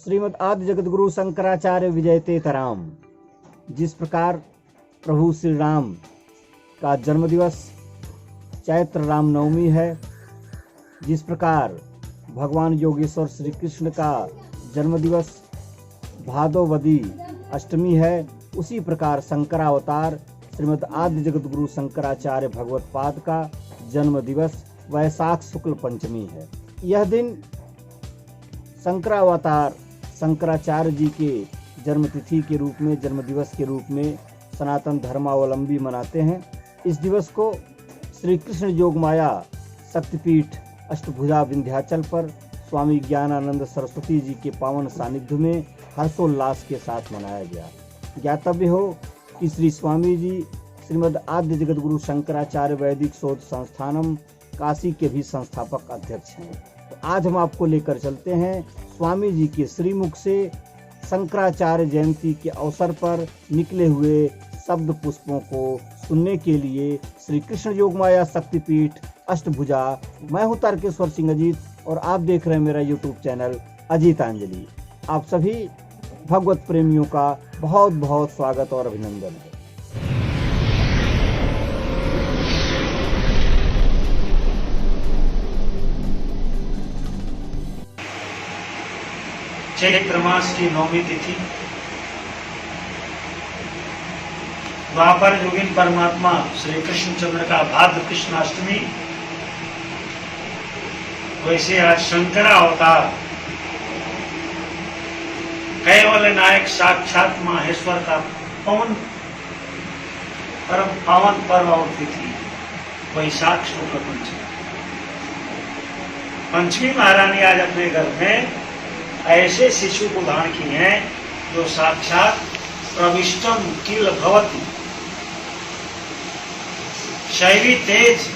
श्रीमद् आदि जगत गुरु शंकराचार्य विजयतेतराम। जिस प्रकार प्रभु श्री राम का जन्मदिवस चैत्र रामनवमी है, जिस प्रकार भगवान योगेश्वर श्री कृष्ण का जन्मदिवस भादोवदी अष्टमी है, उसी प्रकार शंकरावतार श्रीमद् आदि जगत गुरु शंकराचार्य भगवत पाद का जन्म दिवस वैशाख शुक्ल पंचमी है। यह दिन शंकरावतार शंकराचार्य जी के जन्मतिथि के रूप में, जन्म दिवस के रूप में सनातन धर्मावलंबी मनाते हैं। इस दिवस को श्री कृष्ण योगमाया शक्तिपीठ अष्टभुजा विंध्याचल पर स्वामी ज्ञानानंद सरस्वती जी के पावन सानिध्य में हर्षोल्लास के साथ मनाया गया। ज्ञातव्य हो कि श्री स्वामी जी श्रीमद् आद्य जगत गुरु शंकराचार्य वैदिक शोध संस्थानम काशी के भी संस्थापक अध्यक्ष हैं। तो आज हम आपको लेकर चलते हैं स्वामी जी के श्रीमुख से शंकराचार्य जयंती के अवसर पर निकले हुए शब्द पुष्पों को सुनने के लिए श्री कृष्ण योगमाया शक्तिपीठ अष्टभुजा। मैं हूं तारकेश्वर सिंह अजीत और आप देख रहे हैं मेरा यूट्यूब चैनल अजीतांजलि। आप सभी भगवत प्रेमियों का बहुत बहुत स्वागत और अभिनंदन है। चैत्र मास की नौमी तिथि, द्वापर योगिन परमात्मा श्री कृष्णचंद्र का भाद्र कृष्णाष्टमी, वैसे आज शंकरा अवतार केवल नायक साक्षात माहेश्वर का परम पावन पर्व और तिथि वैशाख शुक्ल पंचमी। पंचमी महारानी आज अपने घर में ऐसे शिशु को धारण की हैं जो साक्षात प्रविष्टम किल भवती, शैवी तेज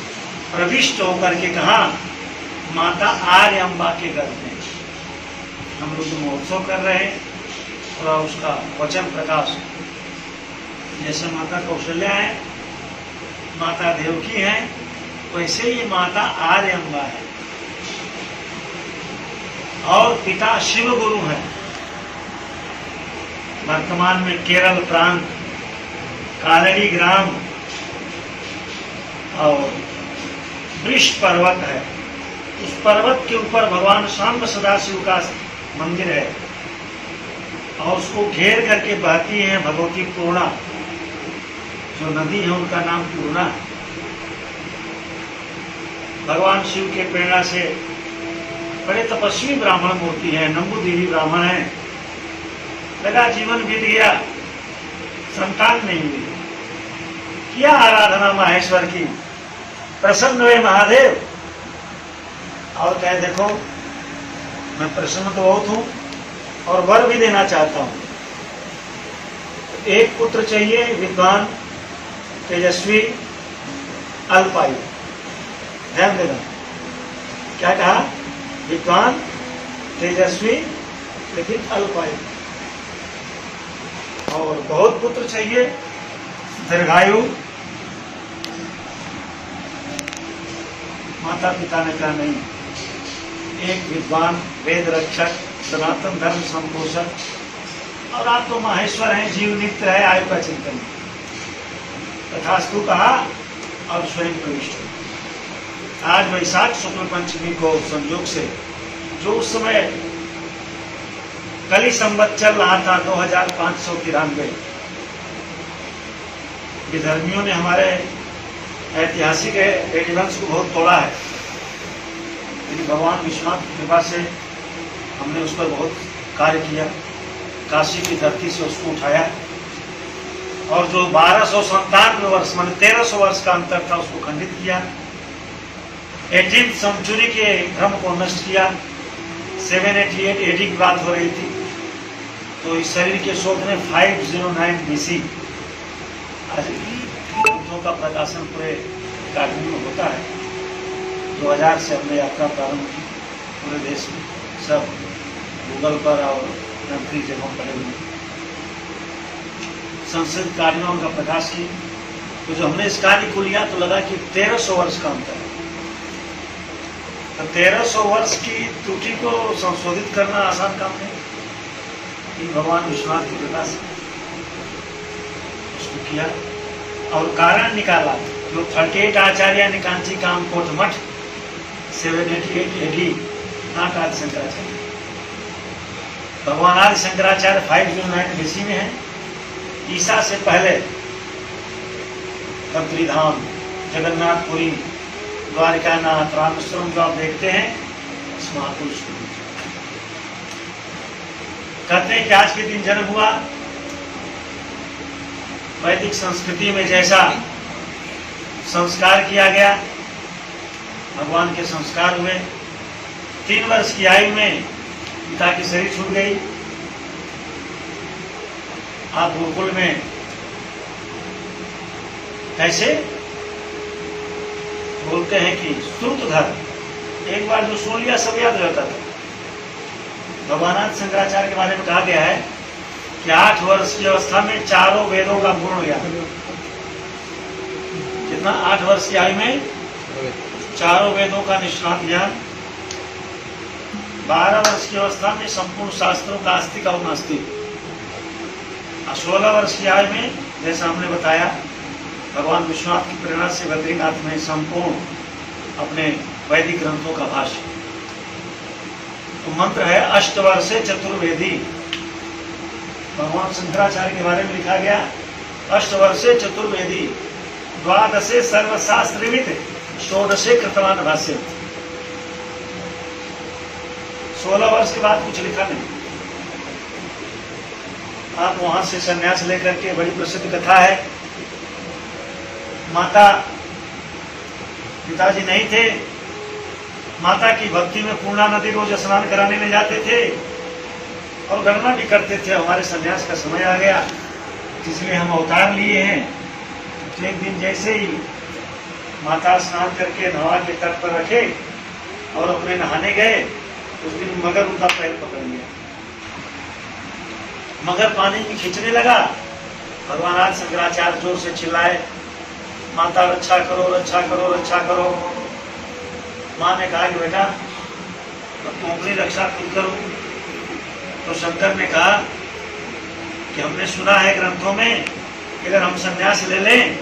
प्रविष्ट होकर के कहा माता आर्य अम्बा के घर में हम लोग महोत्सव कर रहे हैं। थोड़ा उसका वचन प्रकाश, जैसे माता कौशल्या है, माता देवकी है, वैसे ही माता आर्य अम्बा है और पिता शिव गुरु हैं। वर्तमान में केरल प्रांत कालड़ी ग्राम और वृष पर्वत है, उस पर्वत के ऊपर भगवान शांब सदाशिव का मंदिर है और उसको घेर करके बहती है भगवती पूर्णा। जो नदी है उनका नाम पूर्णा है। भगवान शिव के प्रेरणा से बड़े तपस्वी ब्राह्मण मूर्ति है, नंबूदिरी ब्राह्मण है। लगा जीवन बीत गया, संतान नहीं हुई, किया आराधना माहेश्वर की, प्रसन्न हुए महादेव और कहे देखो मैं प्रसन्न तो बहुत हूं और वर भी देना चाहता हूं। एक पुत्र चाहिए, विद्वान, तेजस्वी, अल्पायु। ध्यान देना, क्या कहा? विद्वान, तेजस्वी, लेकिन अल्पायु। और बहुत पुत्र चाहिए, दीर्घायु। माता पिता ने कहा नहीं, एक विद्वान, वेद रक्षक, सनातन धर्म संपोषक और आप तो माहेश्वर हैं, जीव नित्य है, आयु का चिंतन। तथास्तु कहा और स्वयं प्रविष्ट। आज वैशाख शुक्ल पंचमी को संयोग से, जो उस समय कली संवत चल रहा था 2593, विधर्मियों ने हमारे ऐतिहासिक रेडिवेंस को बहुत तोड़ा है, लेकिन भगवान विश्वनाथ की कृपा से हमने उस पर बहुत कार्य किया। काशी की धरती से उसको उठाया और जो 1297 वर्ष मान 1300 वर्ष का अंतर था उसको खंडित किया। 18th सेंचुरी के भ्रम को नष्ट किया। 788 एडी की बात हो रही थी, तो इस शरीर के शोध में 509 BC आज ग्रंथों का प्रकाशन पूरे काश्मीर में होता है। 2000 से हमने यात्रा प्रारंभ की, पूरे देश में सब गूगल पर और नर्सरी जगहों पर संस्कृत कार्यों का प्रकाश की। तो जो हमने इस कार्य को लिया तो लगा कि 1300 वर्ष का अंतर है। तो 1300 वर्ष की त्रुटि को संशोधित करना आसान काम नहीं। कि भगवान विश्वनाथ की कृपा से उसको किया और कारण निकाला। जो 38 आचार्य ने कांची काम कोट मठ 788 एडी नाट आदि शंकराचार्य। भगवान आदि शंकराचार्य 509 BC में है। ईसा से पहले बद्रीधाम, जगन्नाथपुरी, द्वारिकानाथ, रामेश्वरम जो आप देखते हैं इस महापुरुष को कहते हैं कि आज के दिन जन्म हुआ। वैदिक संस्कृति में जैसा संस्कार किया गया, भगवान के संस्कार हुए। 3 वर्ष की आयु में पिता की शरीर छूट गई। आप गोकुल में कैसे बोलते हैं कि सूत्रधर, एक बार जो सुन लिया सब याद रहता था। भगवान शंकराचार्य के बारे में कहा गया है कि 8 वर्ष की अवस्था में चारों वेदों का गुण गया। कितना? 8 वर्ष की आयु में चारों वेदों का निष्णात ज्ञान। 12 वर्ष की अवस्था में संपूर्ण शास्त्रों का आस्तिक और नास्तिक। 16 वर्ष की आयु में जैसा हमने बताया भगवान विश्वनाथ की प्रेरणा से बद्रीनाथ में संपूर्ण अपने वैदिक ग्रंथों का भाष्य। तो मंत्र है अष्टवर्षे चतुर्वेदी। भगवान शंकराचार्य के बारे में लिखा गया अष्टवर्षे चतुर्वेदी, द्वादशे सर्वशास्त्रविद, षोडशे कृतवान भाष्य। 16 वर्ष के बाद कुछ लिखा नहीं। आप वहां से संन्यास लेकर के, बड़ी प्रसिद्ध कथा है, माता पिताजी नहीं थे, माता की भक्ति में पूर्णा नदी रोज स्नान कराने ले जाते थे और गणना भी करते थे हमारे संन्यास का समय आ गया, इसलिए हम अवतार लिए हैं। तो एक दिन जैसे ही माता स्नान करके नहा के तट पर रखे और अपने नहाने गए, उस दिन मगर उनका पैर पकड़ लिया। मगर पानी में खींचने लगा। भगवान आदि शंकराचार्य जोर से चिल्लाए, माता रक्षा करो, रक्षा करो, रक्षा करो। माँ ने कहा कि बेटा तुम अपनी रक्षा खुद करो। तो शंकर ने कहा कि हमने सुना है ग्रंथों में कि अगर हम संन्यास ले लें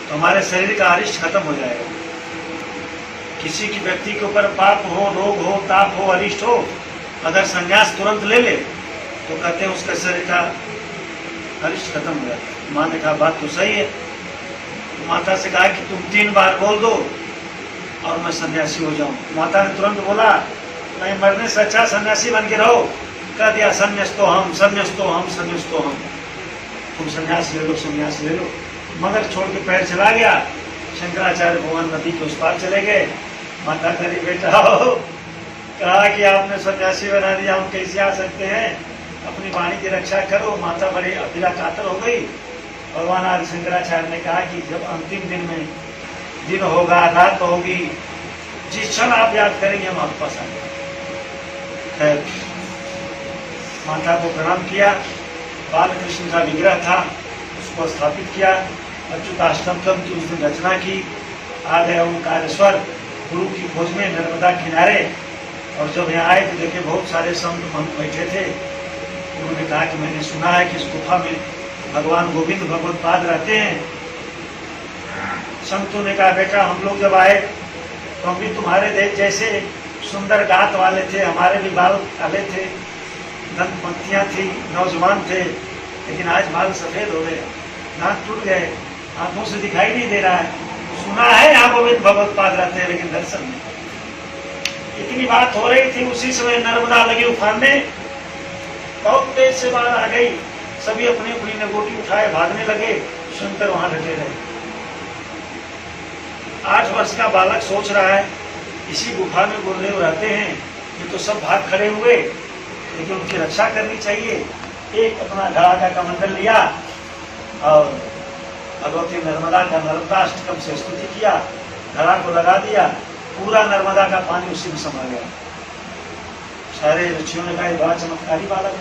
तो हमारे शरीर का अरिष्ट खत्म हो जाएगा। किसी की व्यक्ति के ऊपर पाप हो, रोग हो, ताप हो, अरिष्ट हो, अगर संन्यास तुरंत ले ले तो कहते हैं उसका शरीर का अरिष्ट खत्म हो जाता है। माँ ने कहा बात तो सही है। तो माता से कहा कि तुम 3 बार बोल दो और मैं सन्यासी हो जाऊं। माता ने तुरंत बोला मैं मरने से अच्छा सन्यासी बन के रहो। कह दिया संन्यास तो हम, संन्यास तो हम, संन्यास तो हम। तुम सन्यास ले लो, सन्यास ले लो। मगर छोड़ के पैर चला गया। शंकराचार्य भगवान नदी के उस पार चले गए। माता करी बेटा हो, कहा कि आपने सन्यासी बना दिया, हम कैसे आ सकते हैं, अपनी वाणी की रक्षा करो। माता बड़ी अभिला कातर हो गई। भगवान आदि शंकराचार्य ने कहा कि जब अंतिम दिन में दिन होगा, रात होगी, जिस क्षण आप याद करेंगे हम आपके पास आएंगे। खैर माता को प्रणाम किया। बालकृष्ण का विग्रह था, उसको स्थापित किया। अच्युताष्टकम की उस दिन रचना की। आ गए ओंकारेश्वर गुरु की खोज में नर्मदा किनारे। और जब यहाँ आए तो देखे बहुत सारे संत महंत बैठे थे। उन्होंने कहा कि मैंने सुना है कि इस गुफा में भगवान गोविंद भगवत पाद रहते हैं। संतों ने कहा बेटा हम लोग जब आए तो हम भी तुम्हारे देश जैसे सुंदर गात वाले थे, हमारे भी बाल काले थे, दंत पंक्तियां थी, नौजवान थे, लेकिन आज बाल सफेद हो गए, दांत टूट गए, आंखों से दिखाई नहीं दे रहा है। सुना है यहाँ गोविंद भगवत पाद रहते हैं लेकिन दर्शन नहीं। इतनी बात हो रही थी, उसी समय नर्मदा लगी उफानने, बहुत तेज से बाढ़ आ गई। सभी अपनी अपनी नगोटी उठाए भागने लगे। शंकर वहां डटे रहे। 8 वर्ष का बालक सोच रहा है इसी गुफा में गुरुदेव रहते हैं, ये तो सब भाग खड़े हुए, लेकिन उनकी रक्षा करनी चाहिए। एक अपना घड़ा का कमंडल लिया और भगवती नर्मदा का नर्मदाष्टकम से स्तुति किया, घड़ा को लगा दिया, पूरा नर्मदा का पानी उसी में समा गया। सारे ऋषियों ने कहा बड़ा चमत्कारी बालक।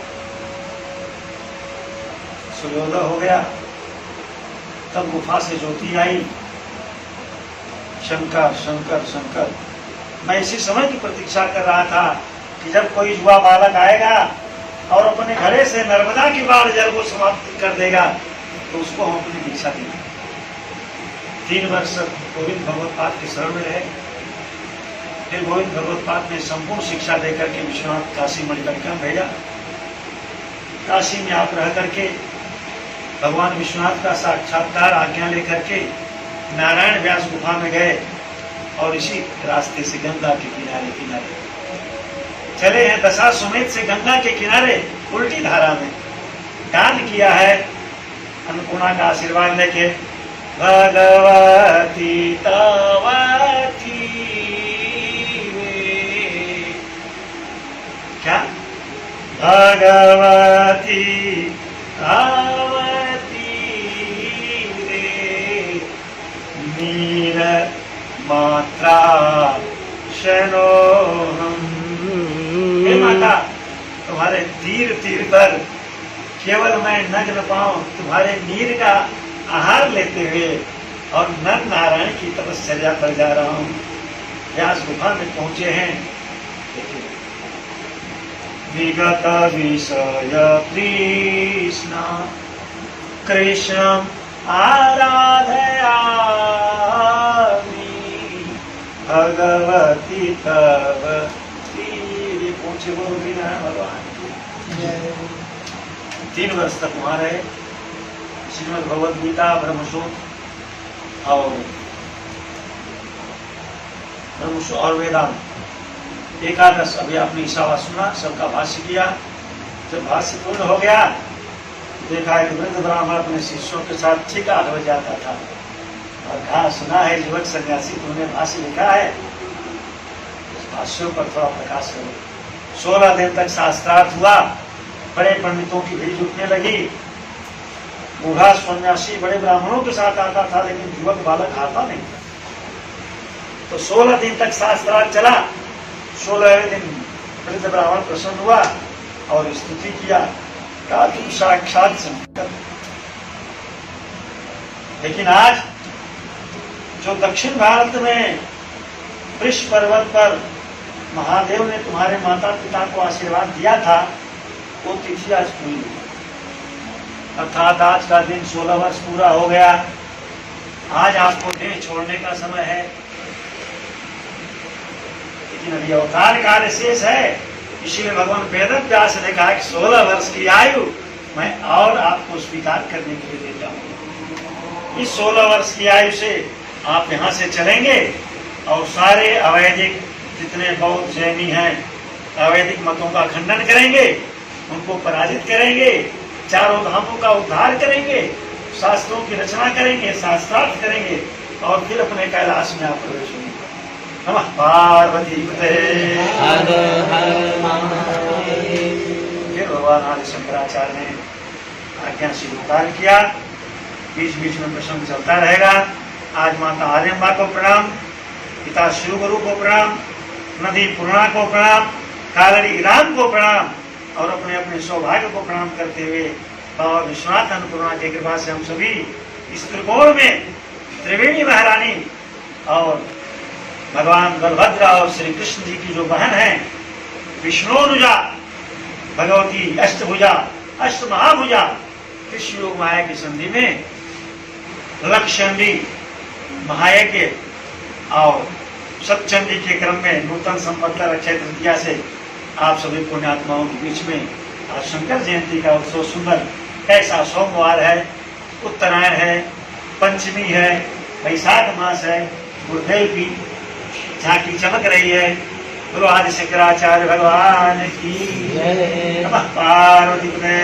सूर्योदय हो गया, तब गुफा से ज्योति आई। शंकर शंकर शंकर। मैं इसी समय की प्रतीक्षा कर रहा था कि जब कोई युवा बालक आएगा और अपने अपने घड़े से नर्मदा की बाढ़ जल को समाप्त कर देगा तो उसको हम अपनी दीक्षा देंगे। 3 वर्ष गोविंद भगवत पाद के शरण में रहे। फिर गोविंद भगवत पाद ने संपूर्ण शिक्षा देकर के विश्वनाथ काशी मणिकर्णिका भेजा। काशी में आप रह करके भगवान विश्वनाथ का साक्षात्कार आज्ञा लेकर के नारायण व्यास गुफा में गए और इसी रास्ते से गंगा के किनारे किनारे चले हैं। दशाश्वमेध से गंगा के किनारे उल्टी धारा में दान किया है। अन्नपूर्णा का आशीर्वाद लेके भगवती तवती क्या भगवती तवती रे नीर मात्रा शनोहम। हे माता, तुम्हारे तीर तीर पर केवल मैं नग्न पांव तुम्हारे नीर का आहार लेते हुए और नर नारायण की तपस्या पर जा रहा हूं। व्यास गुफा में पहुंचे हैं। विगत विषय कृष्ण कृष्ण आराधयामि भगवती तव तीर। पहुंचे बोल भी ना भगवान। 3 वर्ष तक वहां रहे। श्रीमद् भगवद गीता, ब्रह्मसूत्र और वेदांत एकादश अभी आपने ईशावा सुना, सबका भाष्य किया। जब भाष्य पूर्ण हो गया देखा कि वृद्ध ब्राह्मण अपने शिष्यों के साथ ठीक 8 बजे आता था और कहा, सुना है युवक सन्यासी तुमने भाष्य लिखा है, भाष्यों पर थोड़ा प्रकाश करो। 16 दिन तक शास्त्रार्थ हुआ। बड़े पंडितों की भीड़ जुटने लगी। बूढ़ा सन्यासी बड़े ब्राह्मणों के साथ आता था लेकिन युवक बालक आता नहीं था। तो 16 दिन तक शास्त्रार्थ चला। 16वें दिन वृद्ध ब्राह्मण प्रसन्न हुआ और स्तुति किया, कहा तुम साक्षात शंकर। लेकिन आज जो दक्षिण भारत में वृष पर्वत पर महादेव ने तुम्हारे माता पिता को आशीर्वाद दिया था, वो तिथि आज पूरी हुई। अर्थात आज का दिन 16 वर्ष पूरा हो गया। आज आपको देह छोड़ने का समय है। लेकिन अभी अवतार कार्य शेष है। इसीलिए भगवान वेद व्यास ने कहा कि 16 वर्ष की आयु मैं और आपको स्वीकार करने के लिए देता हूँ। इस 16 वर्ष की आयु से आप यहाँ से चलेंगे और सारे अवैदिक जितने बौद्ध जैनी हैं अवैदिक मतों का खंडन करेंगे, उनको पराजित करेंगे, चारों धामों का उद्धार करेंगे, शास्त्रों की रचना करेंगे, शास्त्रार्थ करेंगे और फिर अपने कैलाश में आप प्रवेश होंगे। नमः पार्वती पते। फिर भगवान आदि शंकराचार्य ने आज्ञा स्वीकार किया। बीच बीच में प्रसंग चलता रहेगा। आज माता आर्यम्बा को प्रणाम, पिता शिव गुरु को प्रणाम, नदी पूर्णा को प्रणाम, कालड़ी राम को प्रणाम और अपने अपने सौभाग्य को प्रणाम करते हुए बाबा विश्वनाथ अन्नपूर्णा की कृपा से हम सभी इस त्रिकोण में त्रिवेणी महारानी और भगवान बलभद्र और श्री कृष्ण जी की जो बहन है विष्णुनुजा भगवती अष्टभुजा अष्ट महाभुजा कृष्ण योग माया की संधि में लक्षचंडी महायज्ञ और सप्तचंडी के क्रम में नूतन संपत्ति अक्षय तृतीया से आप सभी पुण्यात्माओं के बीच में आज शंकर जयंती का उत्सव सुंदर कैसा सोमवार है, उत्तरायण है, पंचमी है, वैशाख मास है, गुरुदेव की झांकी चमक रही है। गुरु आदि शंकराचार्य भगवान की नमः पार्वती पते।